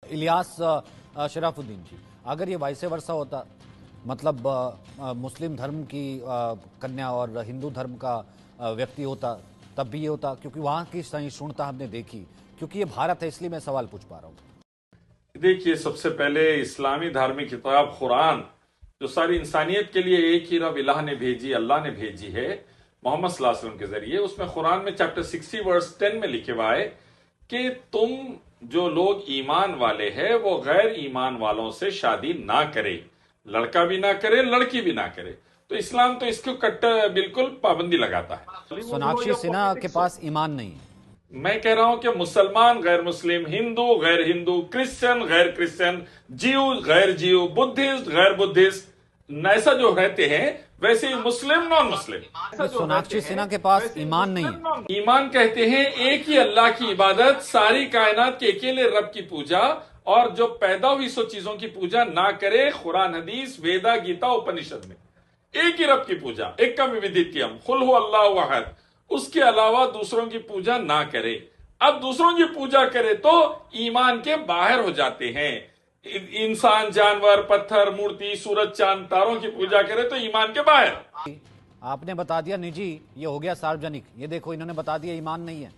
इलियास शराफुद्दीन जी, अगर ये vice versa होता, मतलब मुस्लिम धर्म की कन्या और हिंदू धर्म का व्यक्ति होता, तब भी ये होता, क्योंकि वहाँ की सहिष्णुता हमने देखी। क्योंकि ये भारत है, इसलिए मैं सवाल पूछ पा रहा हूँ। देखिए, सबसे पहले इस्लामी धार्मिक किताब कुरान, जो सारी इंसानियत के लिए एक ही रब इलाह ने भेजी, अल्लाह ने भेजी है मोहम्मद सल्लल्लाहु अलैहि वसल्लम के जरिए, उसमें कुरान में चैप्टर 60 वर्स 10 में लिखे हुआ है कि तुम जो लोग ईमान वाले हैं वो गैर ईमान वालों से शादी ना करे, लड़का भी ना करे, लड़की भी ना करे। तो इस्लाम तो इसको बिल्कुल पाबंदी लगाता है। सोनाक्षी सिन्हा के पास ईमान नहीं है। मैं कह रहा हूं कि मुसलमान गैर मुस्लिम, हिंदू गैर हिंदू, क्रिश्चियन गैर क्रिश्चियन, जीव गैर जीव, बुद्धिस्ट गैर बुद्धिस्ट, ऐसा जो रहते हैं वैसे ही मुस्लिम नॉन मुस्लिम। सोनाक्षी सिन्हा के पास ईमान नहीं है। ईमान कहते हैं एक ही अल्लाह की इबादत, सारी कायनात के अकेले रब की पूजा, और जो पैदा हुई सो चीजों की पूजा ना करे। कुरान, हदीस, वेदा, गीता, उपनिषद में एक ही रब की पूजा, एक का विविधित्यम, कुल हु अल्लाहु अहद, उसके अलावा दूसरों की पूजा ना करे। अब दूसरों की पूजा करे तो ईमान के बाहर हो जाते हैं। इंसान, जानवर, पत्थर, मूर्ति, सूरज, चांद, तारों की पूजा करे तो ईमान के बाहर। आपने बता दिया निजी, ये हो गया सार्वजनिक। ये देखो, इन्होंने बता दिया ईमान नहीं है।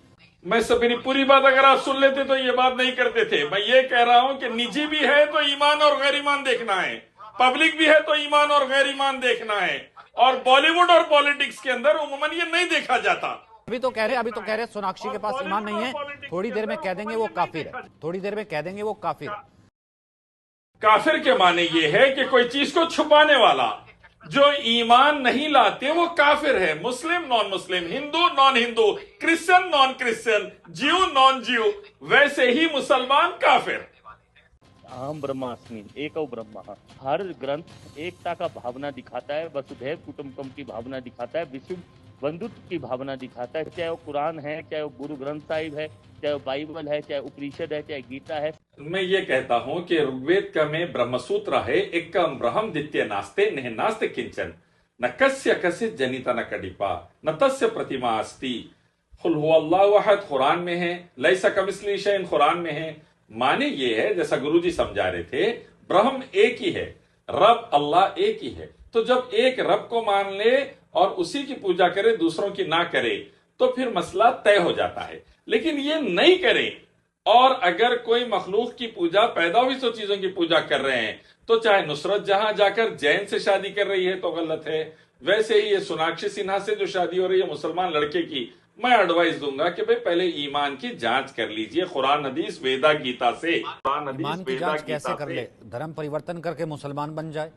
मैं मेरी पूरी बात अगर आप सुन लेते तो ये बात नहीं करते थे। मैं ये कह रहा हूं कि निजी भी है तो ईमान और गैर ईमान देखना है, पब्लिक भी है तो ईमान और गैर ईमान देखना है, और बॉलीवुड और पॉलिटिक्स के अंदर उम्मन ये नहीं देखा जाता। अभी तो कह रहे सोनाक्षी के पास ईमान नहीं है, थोड़ी देर में कह देंगे वो काफिर है, थोड़ी देर में कह देंगे वो काफिर है। काफिर के माने ये है कि कोई चीज को छुपाने वाला। जो ईमान नहीं लाते वो काफिर है। Muslim non Muslim, Hindu non Hindu, Christian non Christian, Jew non Jew, वैसे ही मुसलमान काफिर। अहम ब्रह्मास्मि एको ब्रह्मा, हर ग्रंथ एकता का भावना दिखाता है, वसुधैव कुटुंबकम की भावना दिखाता है, विश्व बंधुत्व की भावना दिखाता है। चाहे वो कुरान है, चाहे वो गुरु ग्रंथ साहिब है, चाहे वो बाइबल है, चाहे उपनिषद है, चाहे गीता है। मैं ये कहता हूं कि ऋग्वेद का में ब्रह्मसूत्र है, एकम ब्रह्म द्वितीय नास्ते नेह नास्ते किंचन, न कस्य कस्य जनिता न कडिपा, न तस्य प्रतिमा अस्ति। कुल हु अल्लाहु अहद कुरान में है, लैसा कमिस्लिही शैअन कुरान में है। माने ये है, जैसा गुरुजी समझा रहे थे, ब्रह्म एक ही है, रब अल्लाह एक ही है। तो जब एक रब को मान ले और उसी की पूजा करे, दूसरों की ना करे, तो फिर मसला तय हो जाता है। लेकिन ये नहीं करे, और अगर कोई मखलूक की पूजा, पैदा हुई सो चीजों की पूजा कर रहे हैं, तो चाहे नुसरत जहां जाकर जैन से शादी कर रही है तो गलत है। वैसे ही ये सोनाक्षी सिन्हा से जो शादी हो रही है मुसलमान लड़के की, मैं एडवाइस दूंगा कि भाई पहले ईमान की जांच कर लीजिए, कुरान, हदीस, वेदा, गीता से। ईमान की जांच कैसे कर ले? धर्म परिवर्तन करके मुसलमान बन जाए?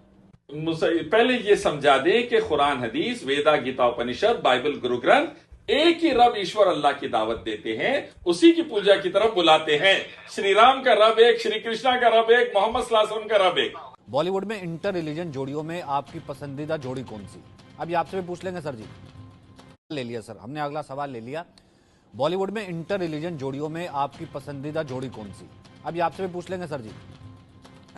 पहले ये समझा दे कि कुरान, हदीस, वेदा, गीता, उपनिषद, बाइबल, गुरु ग्रंथ एक ही रब ईश्वर अल्लाह की दावत देते हैं, उसी की पूजा की तरफ बुलाते हैं। श्री राम का रब एक, श्री कृष्णा का रब एक, मोहम्मद सल्लल्लाहु अलैहि वसल्लम का रब एक। बॉलीवुड में इंटर रिलीजन जोड़ियों में आपकी पसंदीदा जोड़ी कौन सी? अभी आपसे भी पूछ लेंगे सर जी। ले लिया सर, हमने अगला सवाल ले लिया। बॉलीवुड में इंटर रिलीजन जोड़ियों में आपकी पसंदीदा जोड़ी कौन सी? अभी आपसे भी पूछ लेंगे सर जी।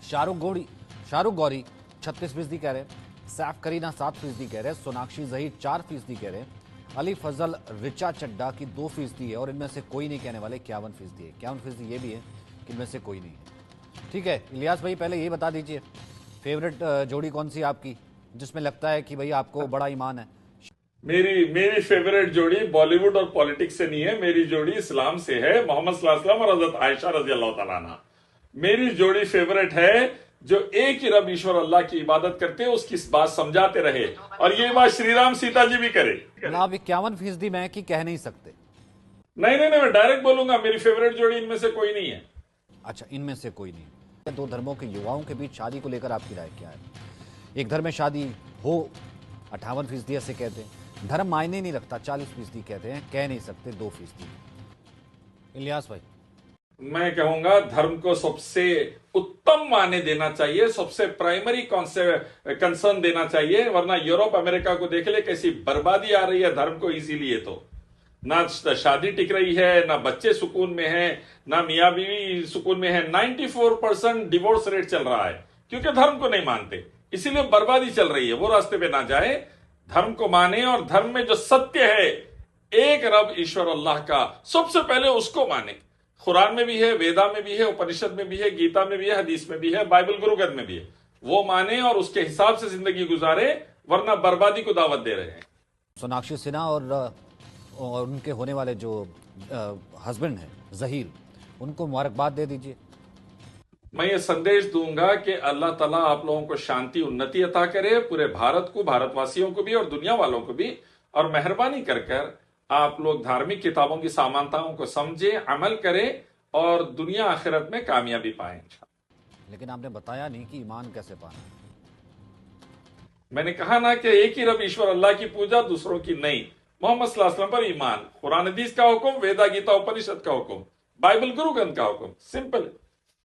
शाहरुख गौरी 36% कह रहे हैं, सैफ करीना 7% कह रहे हैं, सोनाक्षी जहीर 4% कह रहे हैं, अली फजल रिचा चड्डा की 2% है, और इनमें से कोई नहीं कहने वाले 51% है। 51% ये भी है कि इनमें से कोई नहीं है। ठीक है इलियास भाई, पहले ये बता दीजिए फेवरेट जोड़ी कौन सी आपकी, जिसमें लगता है कि भाई आपको बड़ा ईमान है? मेरी फेवरेट जोड़ी बॉलीवुड और पॉलिटिक्स से नहीं है, मेरी जोड़ी इस्लाम से है, मोहम्मद सल्लल्लाहु अलैहि वसल्लम और हजरत आयशा रजी अल्लाह तआला अन्हा। मेरी जोड़ी फेवरेट है जो एक ही रब ईश्वर अल्लाह की इबादत करते हैं, उसकी बात समझाते रहे, और ये बात श्री राम सीता जी भी करे। आप 51% मैं कि कह नहीं सकते? नहीं, मैं डायरेक्ट बोलूंगा, मेरी फेवरेट जोड़ी इनमें से कोई नहीं है। अच्छा, इनमें से कोई नहीं। दो धर्मों के युवाओं के बीच शादी को लेकर आपकी राय क्या है? एक धर्म में शादी हो 58% ऐसे कहते हैं, धर्म मायने नहीं रखता 40% कहते हैं, कह नहीं सकते 2%। इलियास भाई, मैं कहूंगा धर्म को सबसे उत्तम माने देना चाहिए, सबसे प्राइमरी कंसर्न देना चाहिए, वरना यूरोप अमेरिका को देख ले कैसी बर्बादी आ रही है धर्म को इसीलिए। तो ना शादी टिक रही है, ना बच्चे सुकून में है, ना मियाँ बीवी सुकून में है। 94% डिवोर्स रेट चल रहा है क्योंकि धर्म को नहीं मानते, इसीलिए बर्बादी चल रही है। वो रास्ते पे ना जाए, धर्म को माने, और धर्म में जो सत्य है एक रब ईश्वर अल्लाह का, सबसे पहले उसको माने। कुरान में भी है, वेदा में भी है, उपनिषद में भी है, गीता में भी है, हदीस में भी है, बाइबल गुरु ग्रंथ में भी है। वो माने और उसके हिसाब से जिंदगी गुजारे, वरना बर्बादी को दावत दे रहे हैं। सोनाक्षी सिन्हा और उनके होने वाले जो हस्बैंड हैं जहीर, उनको मुबारकबाद दे दीजिए। मैं ये संदेश दूंगा कि अल्लाह ताला आप लोगों को शांति उन्नति अता करे, पूरे भारत को, भारतवासियों को भी और दुनिया वालों को भी, और मेहरबानी कर कर आप लोग धार्मिक किताबों की समानताओं को समझे, अमल करें और दुनिया आखिरत में कामयाबी पाएं। लेकिन आपने बताया नहीं कि ईमान कैसे पाना। मैंने कहा ना कि एक ही रब ईश्वर अल्लाह की पूजा, दूसरों की नहीं। मोहम्मद सल्लल्लाहु अलैहि वसल्लम पर ईमान, कुरान हदीस का हुक्म, वेदा गीता उपनिषद का हुक्म, बाइबल गुरु ग्रंथ का हुक्म, सिंपल।